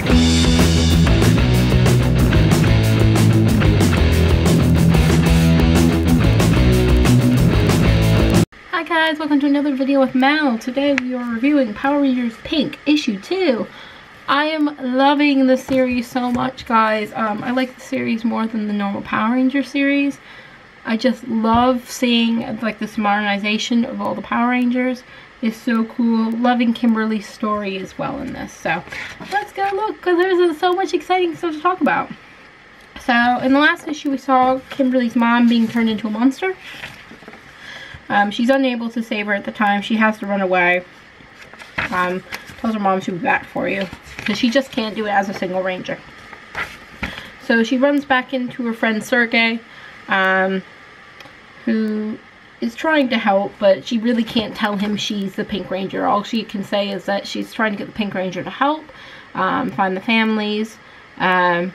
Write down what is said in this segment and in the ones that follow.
Hi guys, welcome to another video with Mel. Today we are reviewing Power Rangers Pink issue 2. I am loving the series so much, guys. I like the series more than the normal Power Ranger series. I just love seeing like this modernization of all the Power Rangers. It's so cool. Loving Kimberly's story as well in this. So let's go look, because there's so much exciting stuff to talk about. So in the last issue we saw Kimberly's mom being turned into a monster. She's unable to save her at the time. She has to run away. Tells her mom she'll be back for you, because she just can't do it as a single ranger. So she runs back into her friend Sergey, who is trying to help, but she really can't tell him she's the Pink Ranger. All she can say is that she's trying to get the Pink Ranger to help, find the families, and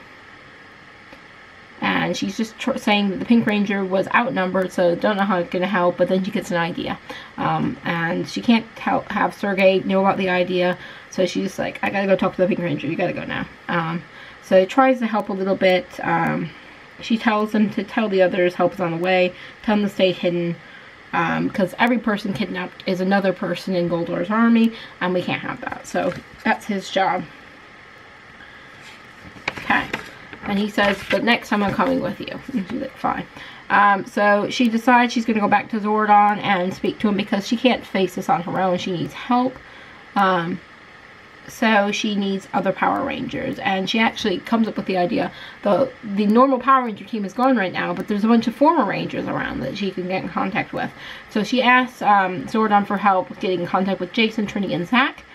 she's just saying that the Pink Ranger was outnumbered, so don't know how it's going to help, but then she gets an idea. And she can't have Sergey know about the idea, so she's like, I gotta go talk to the Pink Ranger, you gotta go now. So tries to help a little bit. She tells them to tell the others help is on the way, tell them to stay hidden, because every person kidnapped is another person in Goldar's army, and we can't have that, so that's his job. Okay. And he says, but next time I'm coming with you. And she's like, fine. So she decides she's going to go back to Zordon and speak to him, because she can't face this on her own. She needs help. So she needs other Power Rangers. And she actually comes up with the idea. The normal Power Ranger team is gone right now, but there's a bunch of former Rangers around that she can get in contact with. So she asks Zordon for help with getting in contact with Jason, Trini, and Zach.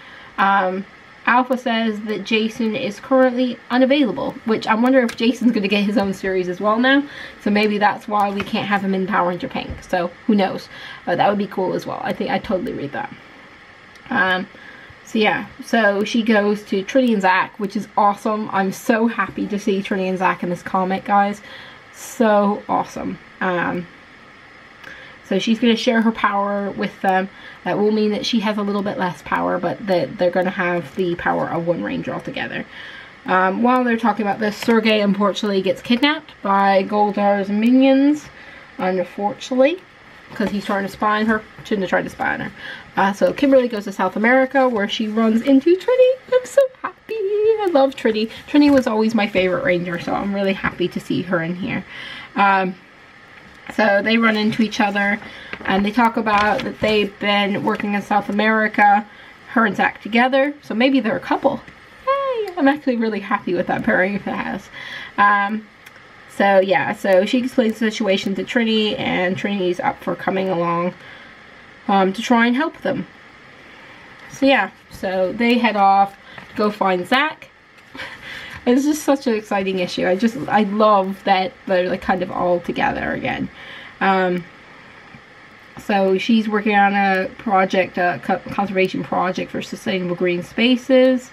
Alpha says that Jason is currently unavailable, which I wonder if Jason's going to get his own series as well now. So maybe that's why we can't have him in Power Ranger Pink. So who knows? That would be cool as well. I think I'd totally read that. So yeah, so she goes to Trini and Zach, which is awesome. I'm so happy to see Trini and Zach in this comic, guys. So awesome. So she's going to share her power with them. That will mean that she has a little bit less power, but that they're going to have the power of one Ranger altogether. While they're talking about this, Sergey unfortunately gets kidnapped by Goldar's minions, unfortunately, because he's trying to spy on her. Shouldn't have tried to spy on her. So Kimberly goes to South America, where she runs into Trini. I'm so happy. I love Trini. Trini was always my favorite Ranger, so I'm really happy to see her in here. So they run into each other, and they talk about that they've been working in South America, her and Zach together, so maybe they're a couple. Hey, I'm actually really happy with that pairing if it has. So yeah, so she explains the situation to Trini, and Trini's up for coming along to try and help them. So yeah, so they head off to go find Zach. It's just such an exciting issue. I love that they're like kind of all together again. So she's working on a project, a conservation project for sustainable green spaces.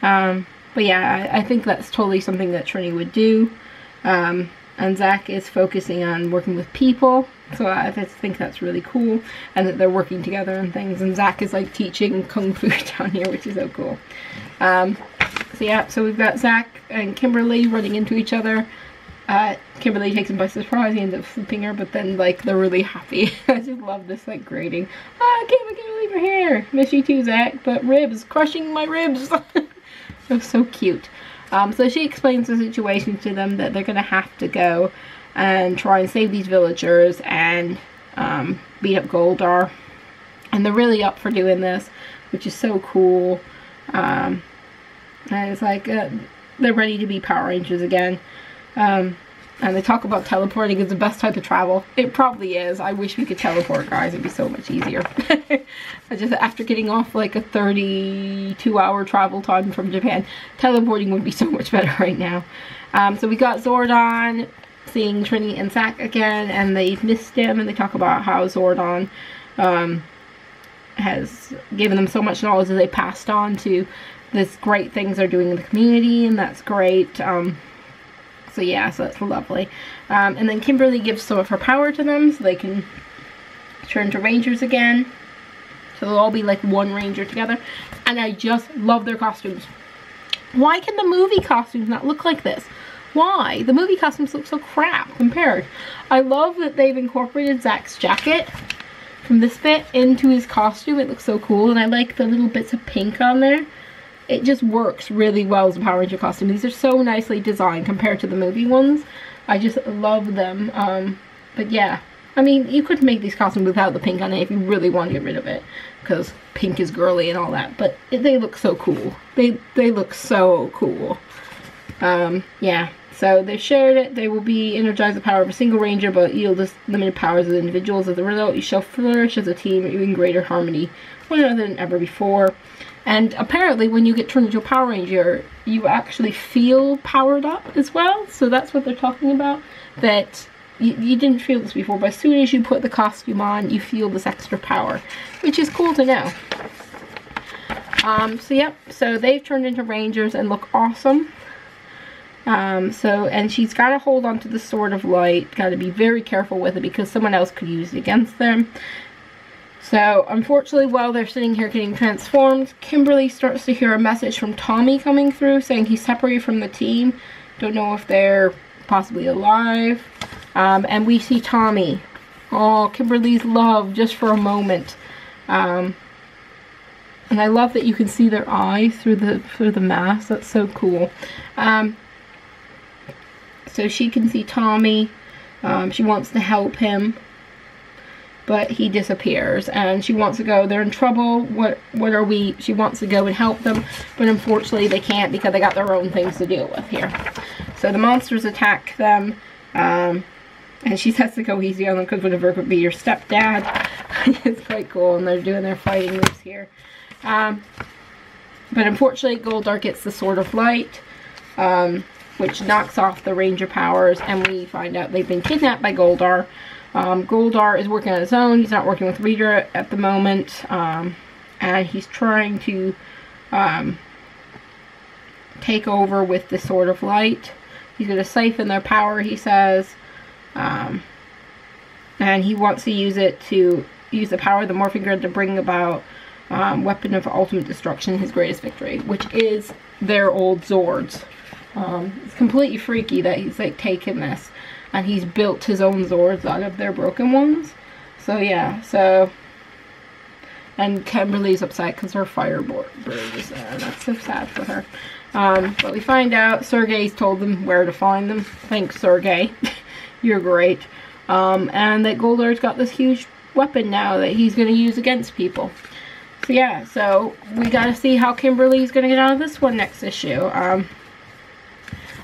But yeah, I think that's totally something that Trini would do. And Zach is focusing on working with people. So I just think that's really cool. And that they're working together and things. And Zach is like teaching Kung Fu down here, which is so cool. So yeah, so we've got Zach and Kimberly running into each other. Kimberly takes him by surprise, he ends up flipping her, but then like they're really happy. I just love this like grating. I can't believe you're here. Miss you too, Zach, but ribs, crushing my ribs. It was so cute. So she explains the situation to them, that they're gonna have to go and try and save these villagers and beat up Goldar. And they're really up for doing this, which is so cool. And it's like they're ready to be Power Rangers again. And they talk about teleporting is the best type of travel. It probably is. I wish we could teleport, guys. It'd be so much easier. Just after getting off like a 32-hour travel time from Japan, teleporting would be so much better right now. So we got Zordon seeing Trini and Zach again, and they've missed him, and they talk about how Zordon has given them so much knowledge that they passed on to this great things they're doing in the community, and that's great. So yeah, so that's lovely. And then Kimberly gives some of her power to them so they can turn to Rangers again. So they'll all be like one Ranger together. And I just love their costumes. Why can the movie costumes not look like this? Why? The movie costumes look so crap compared. I love that they've incorporated Zach's jacket from this bit into his costume. It looks so cool, and I like the little bits of pink on there. It just works really well as a Power Ranger costume. These are so nicely designed compared to the movie ones. I just love them. But yeah, I mean, you could make these costumes without the pink on it if you really want to get rid of it, because pink is girly and all that. But they look so cool. They look so cool. Yeah. So they've shared it. They will be energized the power of a single ranger, but yield limited powers as individuals. As a result, you shall flourish as a team in greater harmony one another than ever before. And apparently when you get turned into a Power Ranger, you actually feel powered up as well. So that's what they're talking about. That you didn't feel this before, but as soon as you put the costume on, you feel this extra power, which is cool to know. So yep, so they've turned into Rangers and look awesome. And she's got to hold on to the Sword of Light, got to be very careful with it because someone else could use it against them. So, unfortunately, while they're sitting here getting transformed, Kimberly starts to hear a message from Tommy coming through saying he's separated from the team. Don't know if they're possibly alive. And we see Tommy. Oh, Kimberly's love just for a moment. And I love that you can see their eyes through the mask. That's so cool. So she can see Tommy. She wants to help him, but he disappears, and she wants to go. They're in trouble. What are we? She wants to go and help them, but unfortunately they can't because they got their own things to deal with here. So the monsters attack them, and she has to go easy on them because whatever could be your stepdad. It's quite cool, and they're doing their fighting moves here. But unfortunately, Goldar gets the Sword of Light, which knocks off the Ranger powers, and we find out they've been kidnapped by Goldar. Goldar is working on his own. He's not working with Rita at the moment, and he's trying to take over with the Sword of Light. He's going to siphon their power, he says, and he wants to use it to use the power of the Morphing Grid to bring about Weapon of Ultimate Destruction, his greatest victory, which is their old Zords. It's completely freaky that he's like taken this and he's built his own Zords out of their broken ones. So yeah, and Kimberly's upset because her Firebird is there, and that's so sad for her. But we find out Sergei's told them where to find them. Thanks, Sergei. You're great. And that Goldar's got this huge weapon now that he's going to use against people. So yeah, so we got to see how Kimberly's going to get out of this one next issue.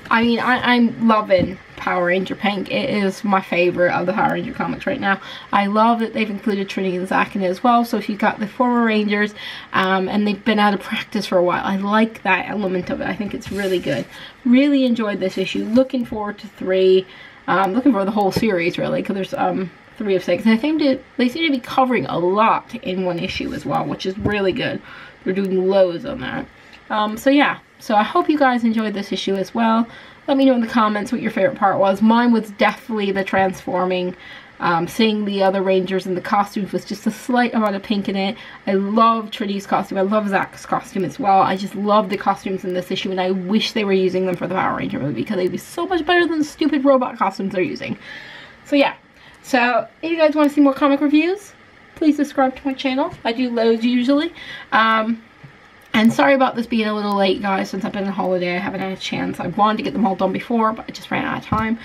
I mean, I'm loving Power Ranger Pink. It is my favorite of the Power Ranger comics right now. I love that they've included Trinity and Zach in it as well. So she's got the former Rangers, and they've been out of practice for a while. I like that element of it. I think it's really good. Really enjoyed this issue. Looking forward to 3. Looking for the whole series, really, because there's 3 of 6. And I think they seem to be covering a lot in one issue as well, which is really good. They're doing loads on that. So yeah. So I hope you guys enjoyed this issue as well. Let me know in the comments what your favorite part was. Mine was definitely the transforming. Seeing the other Rangers and the costumes with just a slight amount of pink in it. I love Trinity's costume. I love Zach's costume as well. I just love the costumes in this issue, and I wish they were using them for the Power Ranger movie because they'd be so much better than the stupid robot costumes they're using. So yeah. So if you guys want to see more comic reviews, please subscribe to my channel. I do loads usually. And sorry about this being a little late, guys, since I've been on holiday. I haven't had a chance. I wanted to get them all done before, but I just ran out of time.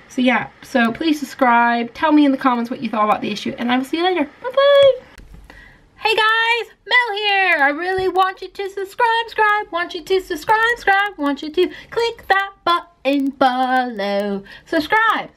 So yeah, so please subscribe. Tell me in the comments what you thought about the issue, and I will see you later. Bye-bye. Hey guys, Mel here. I really want you to subscribe, want you to subscribe, want you to click that button below. Subscribe.